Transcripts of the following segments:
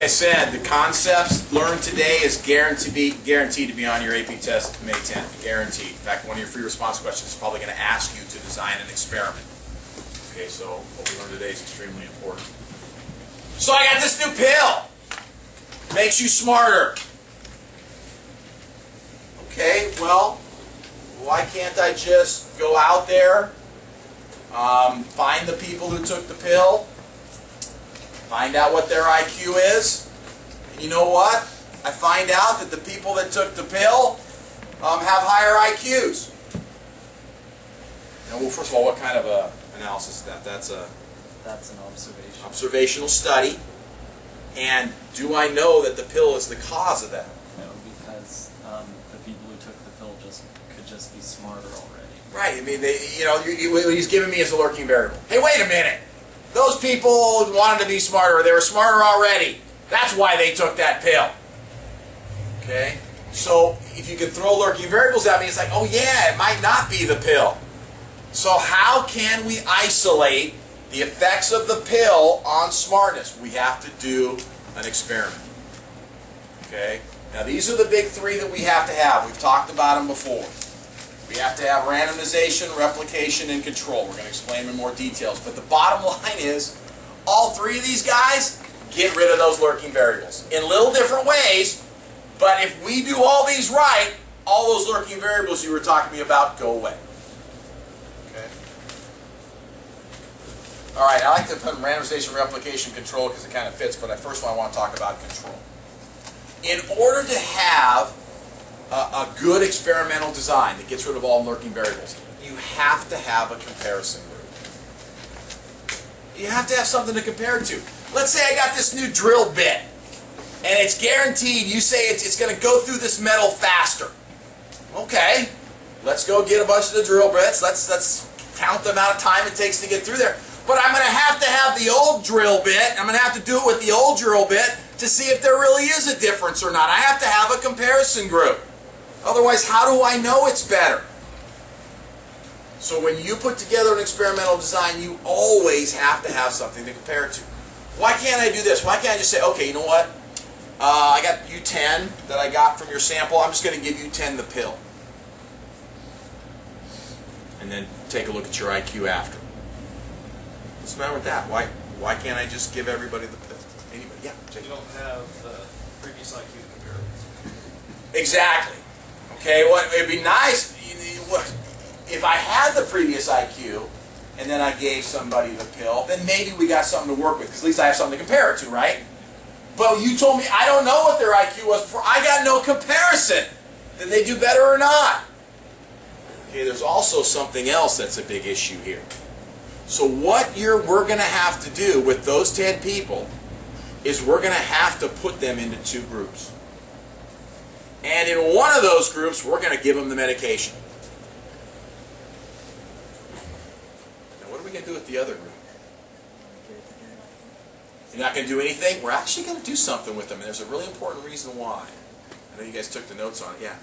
I said, the concepts learned today is guaranteed to be on your AP test May 10th. Guaranteed. In fact, one of your free response questions is probably going to ask you to design an experiment. Okay, so what we learned today is extremely important. So I got this new pill. Makes you smarter. Okay, well, why can't I just go out there, find the people who took the pill, find out what their IQ is, and you know what? I find out that the people that took the pill have higher IQs. Now, well, first of all, what kind of analysis is that? That's an observation. Observational study. And do I know that the pill is the cause of that? No, because the people who took the pill could just be smarter already. Right. I mean, what he's giving me is a lurking variable. Hey, wait a minute. Those people wanted to be smarter. They were smarter already. That's why they took that pill. Okay? So if you can throw lurking variables at me, it's like, oh yeah, it might not be the pill. So how can we isolate the effects of the pill on smartness? We have to do an experiment. Okay? Now these are the big three that we have to have. We've talked about them before. We have to have randomization, replication, and control. We're going to explain them in more details. But the bottom line is, all three of these guys, get rid of those lurking variables. In little different ways, but if we do all these right, all those lurking variables you were talking to me about go away. Okay? Alright, I like to put randomization, replication, control because it kind of fits, but first I want to talk about control. In order to have a good experimental design that gets rid of all lurking variables, you have to have a comparison group. You have to have something to compare to. Let's say I got this new drill bit, and it's guaranteed, you say it's going to go through this metal faster. Okay, let's go get a bunch of the drill bits, let's count the amount of time it takes to get through there. But I'm going to have the old drill bit, I'm going to have to do it with the old drill bit to see if there really is a difference or not. I have to have a comparison group. Otherwise, how do I know it's better? So when you put together an experimental design, you always have to have something to compare it to. Why can't I do this? Why can't I just say, okay, you know what? I got you 10 that I got from your sample. I'm just going to give you 10 the pill. And then take a look at your IQ after. What's the matter with that? Why can't I just give everybody the pill? Anybody? Yeah. You don't have previous IQ to compare with. Exactly. Okay, well, it'd be nice if I had the previous IQ and then I gave somebody the pill, then maybe we got something to work with, because at least I have something to compare it to, right? But you told me I don't know what their IQ was before. I got no comparison. Did they do better or not? Okay, there's also something else that's a big issue here. So what we're going to have to do with those 10 people is we're going to have to put them into 2 groups. And in one of those groups, we're going to give them the medication. Now, what are we going to do with the other group? You're not going to do anything? We're actually going to do something with them, and there's a really important reason why. I know you guys took the notes on it. Yeah.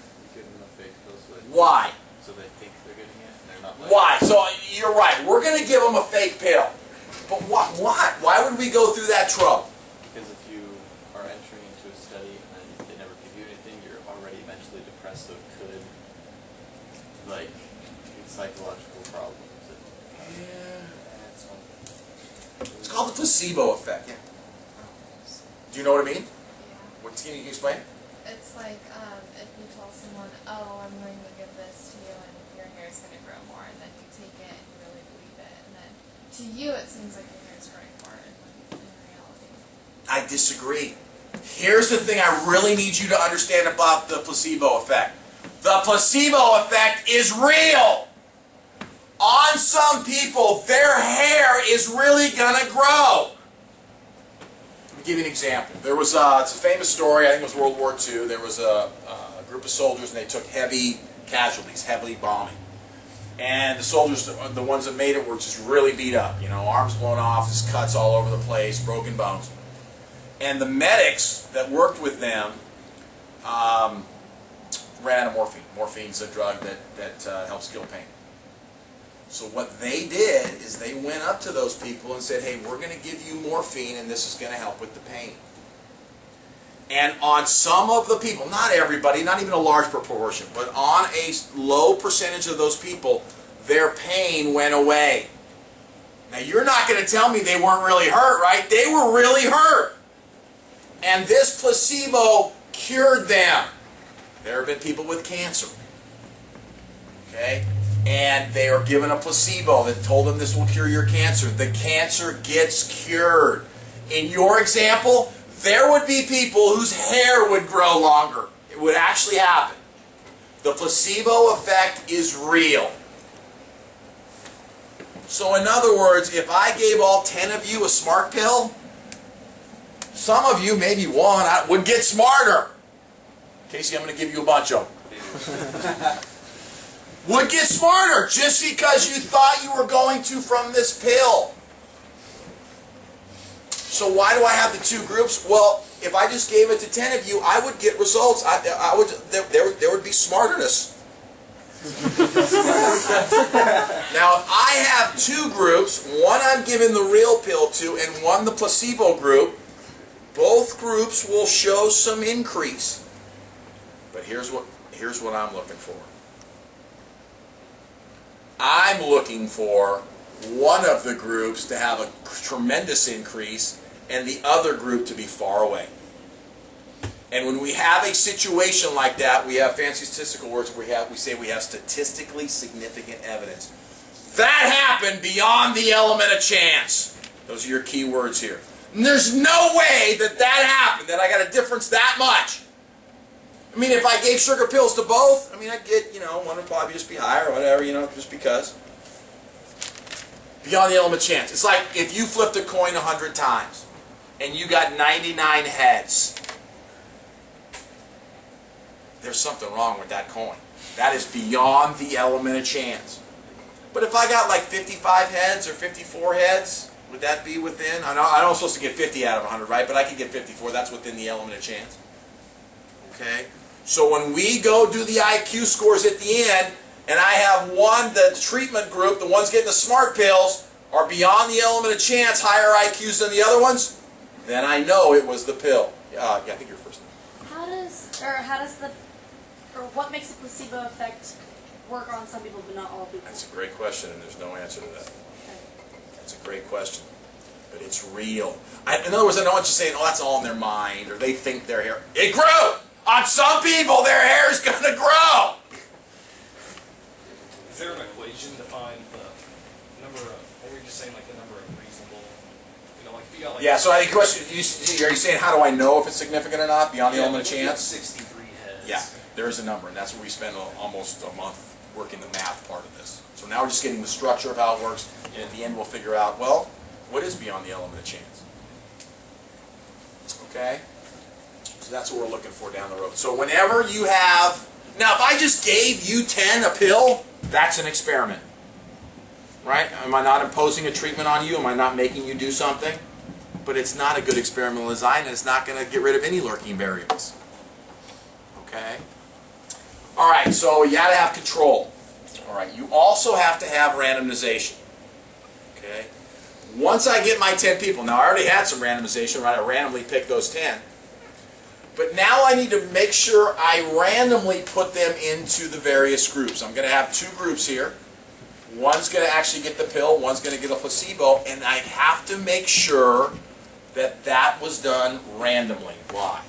Why? So they think they're getting it, and they're not. Why? So you're right. We're going to give them a fake pill. But why? Why would we go through that trouble? Because if you are entering into a study and then they never give you anything, you're already mentally depressed, so it could, like, psychological problems. Yeah. It's called the placebo effect. Yeah. Do you know what I mean? Yeah. What, can you explain? It's like if you tell someone, oh, I'm going to give this to you and your hair is going to grow more, and then you take it and you really believe it, and then to you it seems like your hair is growing more in reality. I disagree. Here's the thing I really need you to understand about the placebo effect. The placebo effect is real. On some people, their hair is really going to grow. Let me give you an example. There was it's a famous story, I think it was World War II. There was a group of soldiers and they took heavy casualties, heavily bombing. And the soldiers, the ones that made it, were just really beat up. You know, arms blown off, just cuts all over the place, broken bones. And the medics that worked with them ran out of morphine. Morphine's a drug that helps kill pain. So what they did is they went up to those people and said, hey, we're going to give you morphine and this is going to help with the pain. And on some of the people, not everybody, not even a large proportion, but on a low percentage of those people, their pain went away. Now you're not going to tell me they weren't really hurt, right? They were really hurt. And this placebo cured them. There have been people with cancer. Okay? And they are given a placebo that told them this will cure your cancer. The cancer gets cured. In your example, there would be people whose hair would grow longer. It would actually happen. The placebo effect is real. So in other words, if I gave all 10 of you a smart pill, some of you, maybe one, would get smarter. Casey, I'm going to give you a bunch of them. Would get smarter just because you thought you were going to from this pill. So why do I have the two groups? Well, if I just gave it to 10 of you, I would get results. There would be smarterness. Now, if I have two groups, one I'm giving the real pill to and one the placebo group, both groups will show some increase. But here's what I'm looking for. I'm looking for one of the groups to have a tremendous increase and the other group to be far away. And when we have a situation like that, we have fancy statistical words where we say we have statistically significant evidence. That happened beyond the element of chance. Those are your key words here. And there's no way that happened, that I got a difference that much. I mean, if I gave sugar pills to both, I mean, I'd get, one would probably just be higher or whatever, just because. Beyond the element of chance. It's like if you flipped a coin 100 times and you got 99 heads. There's something wrong with that coin. That is beyond the element of chance. But if I got like 55 heads or 54 heads, would that be within? I know I'm supposed to get 50 out of 100, right? But I could get 54. That's within the element of chance. Okay? So when we go do the IQ scores at the end, and I have the treatment group, the ones getting the smart pills, are beyond the element of chance, higher IQs than the other ones, then I know it was the pill. I think you're first. What makes the placebo effect work on some people but not all people? That's a great question, and there's no answer to that. That's a great question. But it's real. In other words, I don't want you saying, oh, that's all in their mind, or they think their hair. It grew! On some people, their hair is going to grow! Is there an equation to find the number of, or were you just saying like the number of reasonable, if you got like... Yeah, so I think the question, are you saying how do I know if it's significant or not, beyond the element of chance? 63 heads. Yeah, there is a number, and that's where we spend almost a month working the math part of this. So now we're just getting the structure of how it works, and at the end we'll figure out, well, what is beyond the element of chance? Okay? So that's what we're looking for down the road. So whenever you have... Now, if I just gave you 10 a pill, that's an experiment. Right? Am I not imposing a treatment on you? Am I not making you do something? But it's not a good experimental design, and it's not going to get rid of any lurking variables. Okay? All right, so you got to have control. All right, you also have to have randomization. Okay? Once I get my 10 people, now I already had some randomization, right? I randomly picked those 10. But now I need to make sure I randomly put them into the various groups. I'm going to have two groups here. One's going to actually get the pill, one's going to get a placebo, and I have to make sure that was done randomly. Why?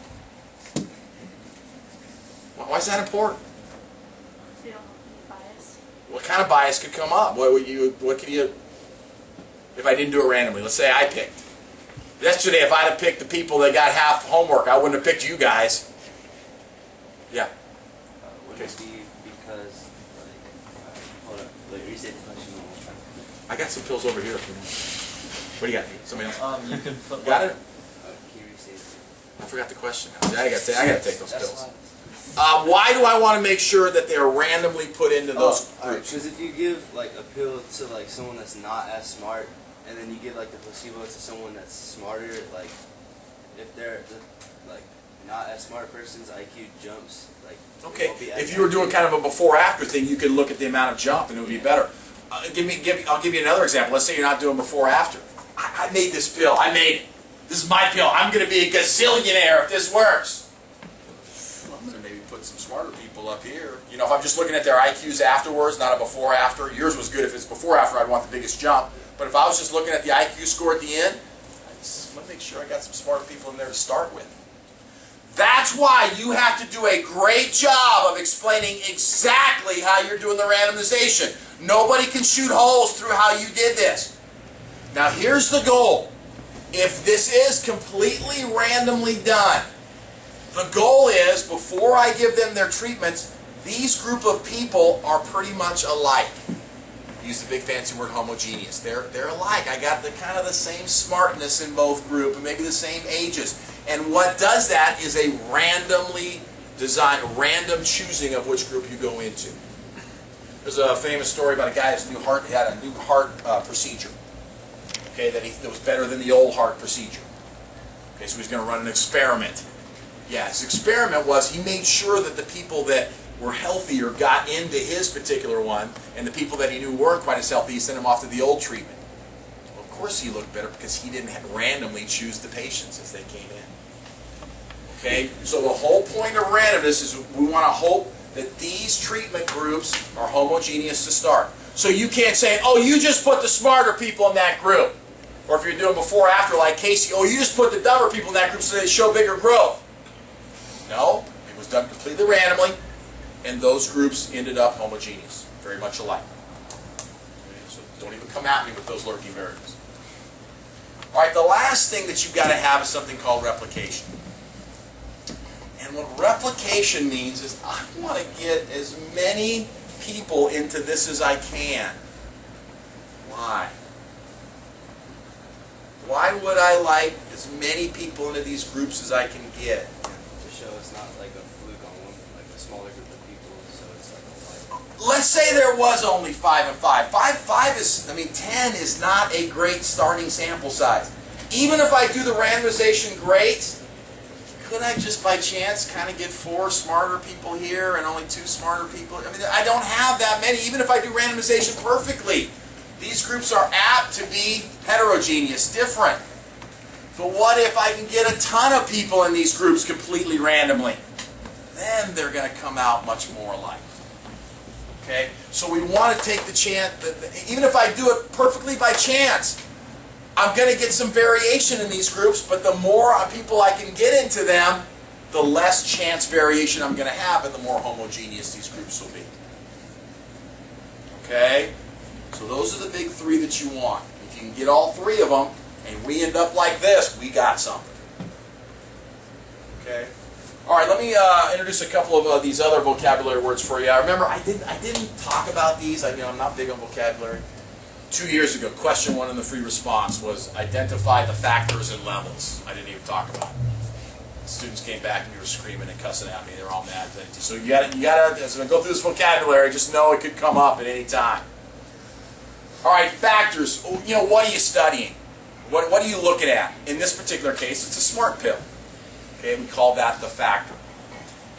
Why is that important? You don't have any bias. What kind of bias could come up? What could you, if I didn't do it randomly? Let's say I picked. Yesterday, if I'd have picked the people that got half homework, I wouldn't have picked you guys. Yeah. Would it be because, hold up, reset the question one more time. I got some pills over here. If you want. What do you got? Somebody else? You could put Got it? Can you reset it? I forgot the question. I got to take those pills. Why do I want to make sure that they're randomly put into those groups? Because if you give like a pill to like someone that's not as smart, and then you give like the placebo to someone that's smarter, like if they're like not as smart person's IQ jumps, like Okay, if you were doing kind of a before-after thing, you could look at the amount of jump and it would be better. I'll give you another example. Let's say you're not doing before-after. I made this pill. I made it. This is my pill. I'm going to be a gazillionaire if this works. I'm going to maybe put some smarter people up here. You know, if I'm just looking at their IQs afterwards, not a before-after. Yours was good. If it's before-after, I'd want the biggest jump. But if I was just looking at the IQ score at the end, I just want to make sure I got some smarter people in there to start with. That's why you have to do a great job of explaining exactly how you're doing the randomization. Nobody can shoot holes through how you did this. Now here's the goal. If this is completely randomly done, the goal is, before I give them their treatments, these group of people are pretty much alike. Use the big fancy word homogeneous. They're alike. I got the kind of the same smartness in both group and maybe the same ages. And what does that is a randomly designed, random choosing of which group you go into. There's a famous story about a guy who had a new heart procedure. Okay, that was better than the old heart procedure. Okay, so he's going to run an experiment. Yeah, his experiment was he made sure that the people that were healthier got into his particular one, and the people that he knew weren't quite as healthy, he sent them off to the old treatment. Well, of course he looked better because he didn't randomly choose the patients as they came in. Okay, so the whole point of randomness is we want to hope that these treatment groups are homogeneous to start. So you can't say, oh, you just put the smarter people in that group. Or if you're doing before after like Casey, oh, you just put the dumber people in that group so they show bigger growth. No, it was done completely randomly, and those groups ended up homogeneous, very much alike. Okay, so don't even come at me with those lurking variables. All right, the last thing that you've got to have is something called replication. And what replication means is I want to get as many people into this as I can. Why? Why would I like as many people into these groups as I can get? To show it's not like a fluke on one, like a smaller group of people, so it's like a fight. Let's say there was only 5 and 5. 5 is, 10 is not a great starting sample size. Even if I do the randomization great, could I just by chance kind of get 4 smarter people here and only 2 smarter people? I mean, I don't have that many, even if I do randomization perfectly. These groups are apt to be heterogeneous, different. But what if I can get a ton of people in these groups completely randomly? Then they're going to come out much more alike. Okay? So we want to take the chance, even if I do it perfectly by chance, I'm going to get some variation in these groups, but the more people I can get into them, the less chance variation I'm going to have, and the more homogeneous these groups will be. Okay? So those are the big 3 that you want. If you can get all 3 of them, and we end up like this, we got something. Okay? All right, let me introduce a couple of these other vocabulary words for you. Remember, I didn't talk about these. I'm not big on vocabulary. 2 years ago, question 1 in the free response was identify the factors and levels. I didn't even talk about it. The students came back and you were screaming and cussing at me. They were all mad. So you gotta, as I go through this vocabulary, just know it could come up at any time. All right, factors. You know, what are you studying? What are you looking at? In this particular case, it's a smart pill. Okay, we call that the factor.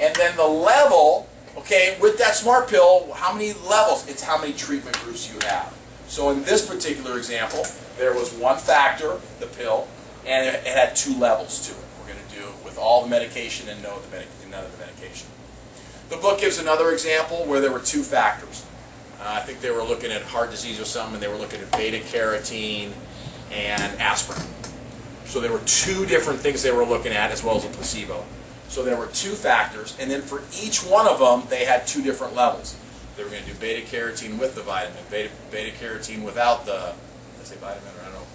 And then the level, okay, with that smart pill, how many levels? It's how many treatment groups you have. So in this particular example, there was 1 factor, the pill, and it had 2 levels to it. We're going to do it with all the medication and none of the medication. The book gives another example where there were 2 factors. I think they were looking at heart disease or something, and they were looking at beta-carotene and aspirin. So there were 2 different things they were looking at, as well as a placebo. So there were 2 factors, and then for each one of them, they had 2 different levels. They were going to do beta-carotene with the vitamin, beta-carotene without the, let's say vitamin, or I don't know.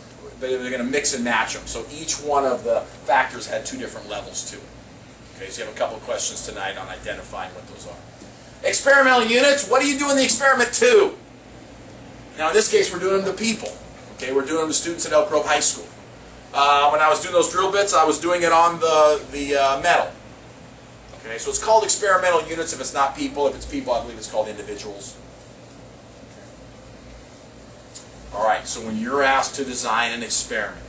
They're going to mix and match them. So each one of the factors had 2 different levels to it. Okay, so you have a couple of questions tonight on identifying what those are. Experimental units, what do you do in the experiment to? Now in this case, we're doing them to people. Okay, we're doing them to students at Elk Grove High School. When I was doing those drill bits, I was doing it on the metal. Okay, so it's called experimental units if it's not people. If it's people, I believe it's called individuals. All right, so when you're asked to design an experiment,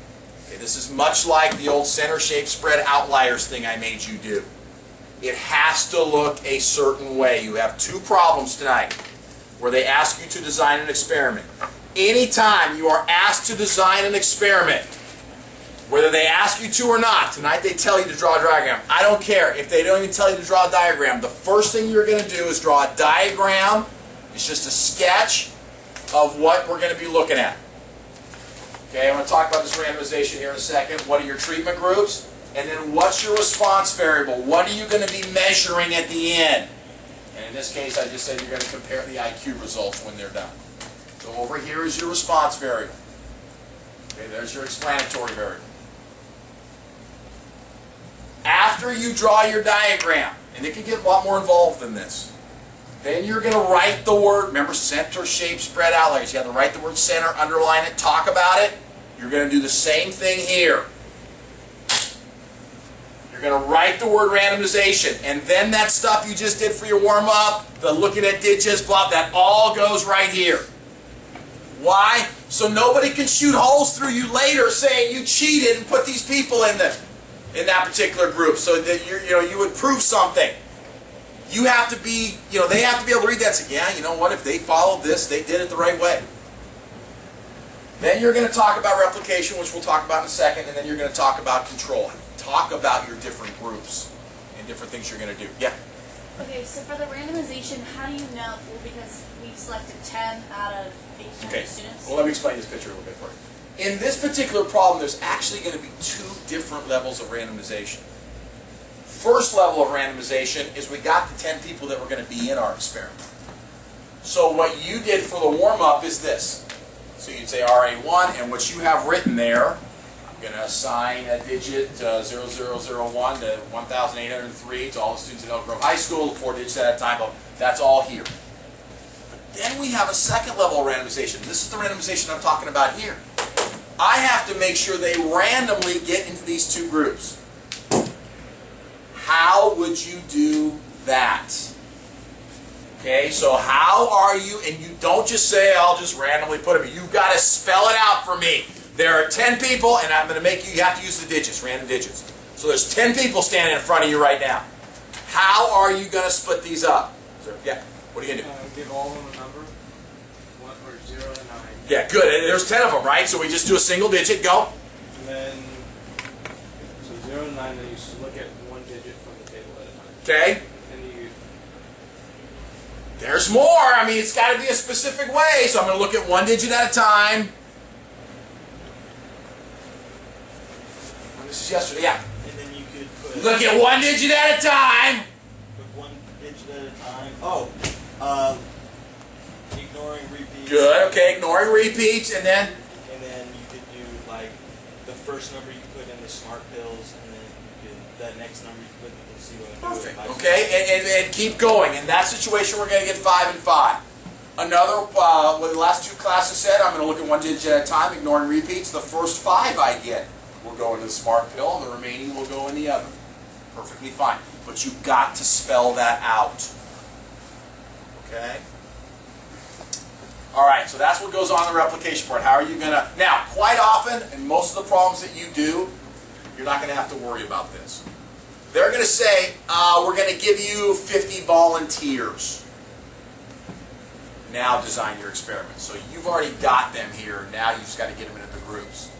okay, this is much like the old center shape spread outliers thing I made you do. It has to look a certain way. You have 2 problems tonight where they ask you to design an experiment. Anytime you are asked to design an experiment, Whether they ask you to or not, tonight they tell you to draw a diagram. I don't care. If they don't even tell you to draw a diagram, the first thing you're going to do is draw a diagram. It's just a sketch of what we're going to be looking at. Okay, I'm going to talk about this randomization here in a second. What are your treatment groups? And then what's your response variable? What are you going to be measuring at the end? And in this case, I just said you're going to compare the IQ results when they're done. So over here is your response variable. Okay, there's your explanatory variable. After you draw your diagram, and it can get a lot more involved than this, then you're going to write the word, remember center, shape, spread, outliers. You have to write the word center, underline it, talk about it. You're going to do the same thing here. You're going to write the word randomization, and then that stuff you just did for your warm-up, the looking at digits, blah, that all goes right here. Why? So nobody can shoot holes through you later saying you cheated and put these people in that particular group so that you would prove something. You have to be, they have to be able to read that and say, yeah, you know what, if they followed this, they did it the right way. Then you're going to talk about replication, which we'll talk about in a second, and then you're going to talk about control. Talk about your different groups and different things you're going to do. Yeah? Okay, so for the randomization, how do you know? Well, because we've selected 10 out of 800 Okay, students. well let me explain this picture a little bit for you. In this particular problem, there's actually going to be two different levels of randomization. First level of randomization is we got the 10 people that were going to be in our experiment. So what you did for the warm-up is this. So you'd say RA1, and what you have written there, I'm going to assign a digit 0001 to 1803 to all the students at Elk Grove High School, 4 digits at a time, but that's all here. But then we have a second level of randomization. This is the randomization I'm talking about here. I have to make sure they randomly get into these two groups. How would you do that? Okay, so how are you, and you don't just say, I'll just randomly put them in. You've got to spell it out for me. There are 10 people, and I'm going to make you have to use the digits, random digits. So there's 10 people standing in front of you right now. How are you going to split these up? Yeah, what are you going to do? Give all of them a number, 0 to 9. Yeah, good. There's 10 of them, right? So we just do a single digit, go. And then, so 0 to 9, then you just look at one digit from the table at a time. Okay. And you, There's more. I mean, it's got to be a specific way. So I'm going to look at one digit at a time. This is yesterday, yeah. And then you could put... Look at one digit at a time. Put one digit at a time. Ignoring repeats. Good, okay, ignoring repeats, and then? And then you could do, like, the first number you put in the smart pills, and then you could, the next number you put in the placebo. Perfect, okay, and keep going. In that situation, we're going to get 5 and 5. Another, what the last two classes said, I'm going to look at one digit at a time, ignoring repeats. The first 5 I get will go into the smart pill, and the remaining will go in the other. Perfectly fine. But you've got to spell that out. Okay? All right, so that's what goes on in the replication part. How are you going to... Now, quite often, in most of the problems that you do, you're not going to have to worry about this. They're going to say, we're going to give you 50 volunteers. Now design your experiment. So you've already got them here. Now you've just got to get them into the groups.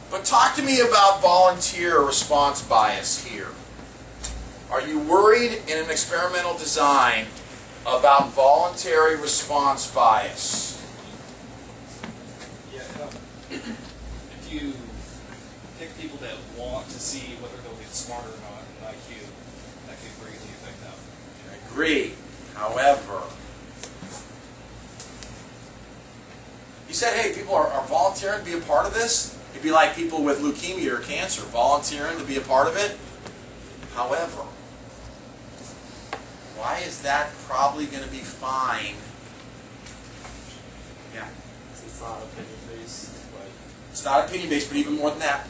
But talk to me about volunteer response bias here. Are you worried in an experimental design about voluntary response bias? Yeah, if you pick people that want to see whether they'll get smarter or not in IQ, that could greatly affect that. I agree. However, you said, hey, people are volunteering to be a part of this. It'd be like people with leukemia or cancer volunteering to be a part of it. However, why is that probably going to be fine? Yeah. It's not opinion-based, like... It's not opinion-based, but even more than that.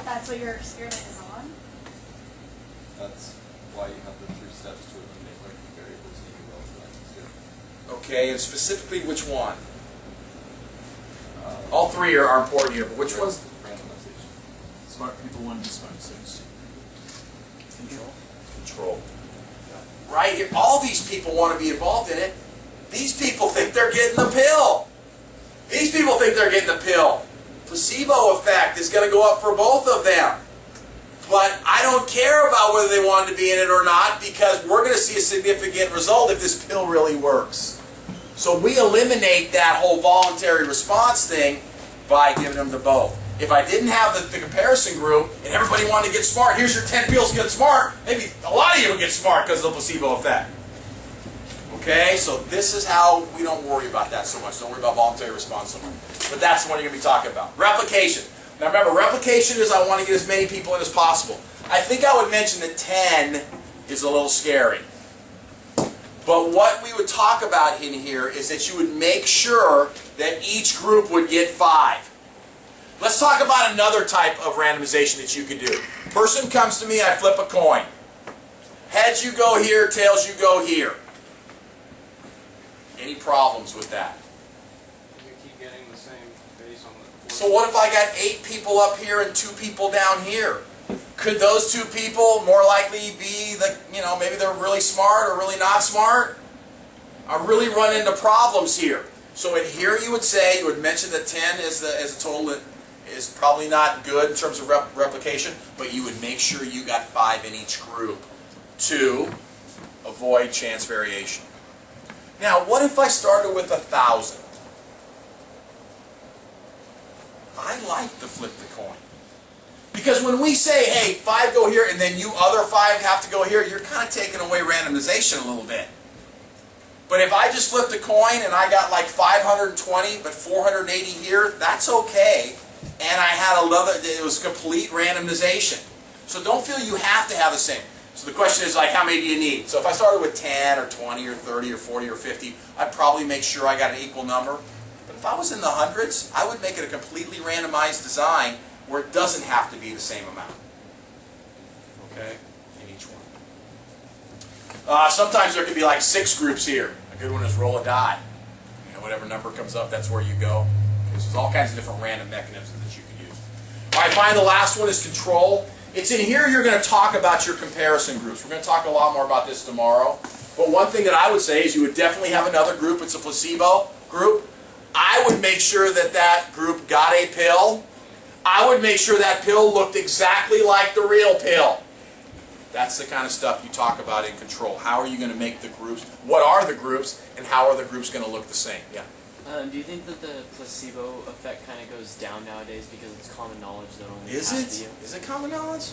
That's what your experiment is on? That's why you have the 3 steps to eliminate working variables and you will. Okay, and specifically which one? All 3 are important here, but which one's? Randomization. Smart people want to be smart students. Control. Control. Right here, all these people want to be involved in it. These people think they're getting the pill. These people think they're getting the pill. Placebo effect is going to go up for both of them. But I don't care about whether they wanted to be in it or not, because we're going to see a significant result if this pill really works. So we eliminate that whole voluntary response thing by giving them the both. If I didn't have the comparison group and everybody wanted to get smart, here's your 10 pills to get smart, maybe a lot of you would get smart because of the placebo effect. Okay, so this is how we don't worry about that so much. Don't worry about voluntary response so much. But that's what you're going to be talking about. Replication. Now remember, replication is I want to get as many people in as possible. I think I would mention that 10 is a little scary. But what we would talk about in here is that you would make sure that each group would get 5. Let's talk about another type of randomization that you could do. Person comes to me, I flip a coin. Heads you go here, tails you go here. Any problems with that? You keep getting the same base on the... So what if I got 8 people up here and 2 people down here? Could those 2 people more likely be the, maybe they're really smart or really not smart? I really run into problems here. So in here you would mention that 10 is a total that is probably not good in terms of replication, but you would make sure you got 5 in each group to avoid chance variation. Now, what if I started with 1,000? I like to flip the coin. Because when we say, hey, 5 go here and then you other 5 have to go here, you're kind of taking away randomization a little bit. But if I just flipped a coin and I got like 520 but 480 here, that's okay. And I had it was complete randomization. So don't feel you have to have the same. So the question is, like, how many do you need? So if I started with 10 or 20 or 30 or 40 or 50, I'd probably make sure I got an equal number. But if I was in the hundreds, I would make it a completely randomized design where it doesn't have to be the same amount. Okay? In each one. Sometimes there could be like 6 groups here. A good one is roll a die. Whatever number comes up, that's where you go. Okay, so there's all kinds of different random mechanisms that you can use. All right, fine. The last one is control. It's in here you're going to talk about your comparison groups. We're going to talk a lot more about this tomorrow. But one thing that I would say is you would definitely have another group. It's a placebo group. I would make sure that that group got a pill. I would make sure that pill looked exactly like the real pill. That's the kind of stuff you talk about in control. How are you going to make the groups? What are the groups, and how are the groups going to look the same? Yeah. Do you think that the placebo effect kind of goes down nowadays because it's common knowledge that only Is half it? the Is it common knowledge?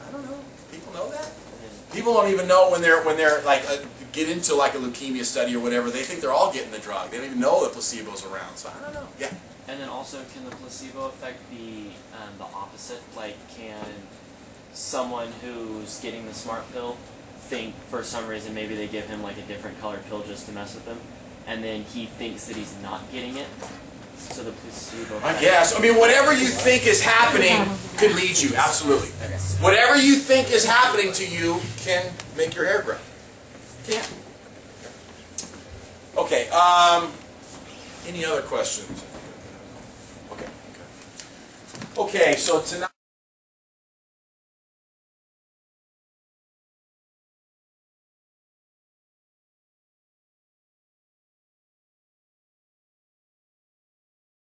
I don't know. People know that? and People don't even know when they're like get into like a leukemia study or whatever. They think they're all getting the drug. They don't even know the placebo's around. So I don't know. Yeah. And then also, can the placebo effect be the opposite? Like, can someone who's getting the smart pill think for some reason maybe they give him like a different colored pill just to mess with him, and then he thinks that he's not getting it? So the placebo effect... I guess. I mean, whatever you think is happening could lead you. Absolutely. Whatever you think is happening to you can make your hair grow. Can. Okay. Any other questions? Okay. Okay. So tonight.